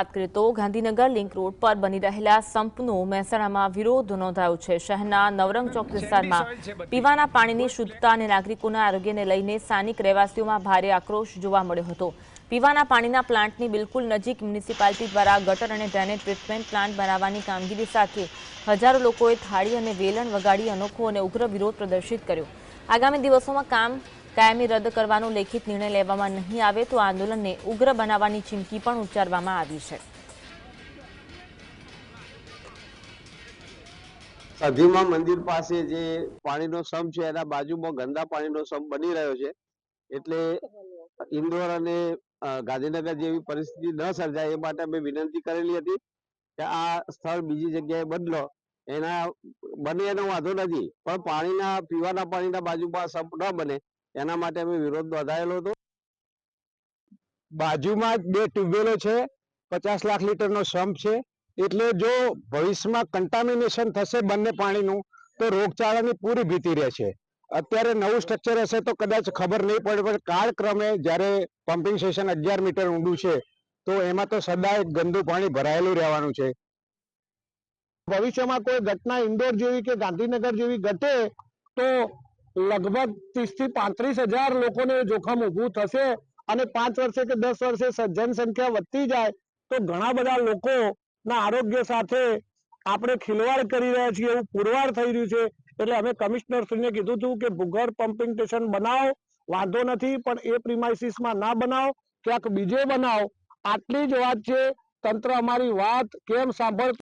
વાત કરીએ તો ગાંધીનગર લિંક રોડ પર બની રહેલા સંપનો મહેસાણામાં વિરોધ નોંધાયો છે। શહેરના નવરંગ ચોક વિસ્તારમાં પીવાના પાણીની શુદ્ધતા અને નાગરિકોના આરોગ્યને લઈને સ્થાનિક રહેવાસીઓમાં ભારે આક્રોશ જોવા મળ્યો હતો। પીવાના પાણીના પ્લાન્ટની બિલકુલ નજીક મ્યુનિસિપાલિટી દ્વારા ગટર અને ડ્રેનેજ ટ્રીટમેન્ટ પ્લાન્ટ બનાવવાની કામગીરી સાથે હજારો લોકોએ થાળી અને વેલણ વગાડી અનોખો અને ઉગ્ર વિરોધ પ્રદર્શિત કર્યો। આગામી દિવસોમાં કામ કાયમી રદ કરવાનો લેખિત નિર્ણય લેવામાં નહીં આવે તો આંદોલનને ઉગ્ર બનાવવાની ચીમકી પણ ઉચ્ચારવામાં આવી છે। અધીમા મંદિર પાસે જે પાણીનો સંપ છે એના બાજુમાં ગંદા પાણીનો સંપ બની રહ્યો છે, એટલે ઇન્દોર અને ગાંધીનગર જેવી પરિસ્થિતિ ન સર્જાય એ માટે અમે વિનંતી કરેલી હતી કે આ સ્થળ બીજી જગ્યાએ બદલો। એના બને એનો વાંધો નથી, પણ પીવાના પાણીના બાજુમાં સંપ ન બને એના માટે અમે વિરોધ નોંધાયેલો હતો। બાજુમાં જ 2 ટ્યુબવેલો છે, 50 લાખ લીટરનો સંપ છે, એટલે જો ભવિષ્યમાં કન્ટામિનેશન થશે બંને પાણીનું તો રોગચાળાની પૂરી ભીતિ રહેશે। અત્યારે નવું સ્ટ્રક્ચર હશે તો કદાચ ખબર નહીં પડે, પણ કાળક્રમે જ્યારે પમ્પિંગ સ્ટેશન 11 મીટર ઊંડું છે તો એમાં તો સદાય ગંદુ પાણી ભરાયેલું રહેવાનું છે। ભવિષ્યમાં કોઈ ઘટના ઇન્દોર જેવી કે ગાંધીનગર જેવી ઘટે તો લગભગ 30 થી 35 હજાર લોકોને જોખમ ઊભું થશે અને 5 વર્ષે કે 10 વર્ષે જનસંખ્યા વધતી જાય તો ઘણા બધા લોકોના આરોગ્ય સાથે આપણે ખિલવાડ કરી રહ્યા છીએ એવું પુરવાર થઈ રહ્યું છે। એટલે અમે કમિશનરશ્રીને કીધું હતું કે ભૂગર્ભ પમ્પિંગ સ્ટેશન બનાવો, વાંધો નથી, પણ એ પ્રિમાઇસીસમાં ના બનાવો, ક્યાંક બીજે બનાવો। આટલી જ વાત છે, તંત્ર અમારી વાત કેમ સાંભળતું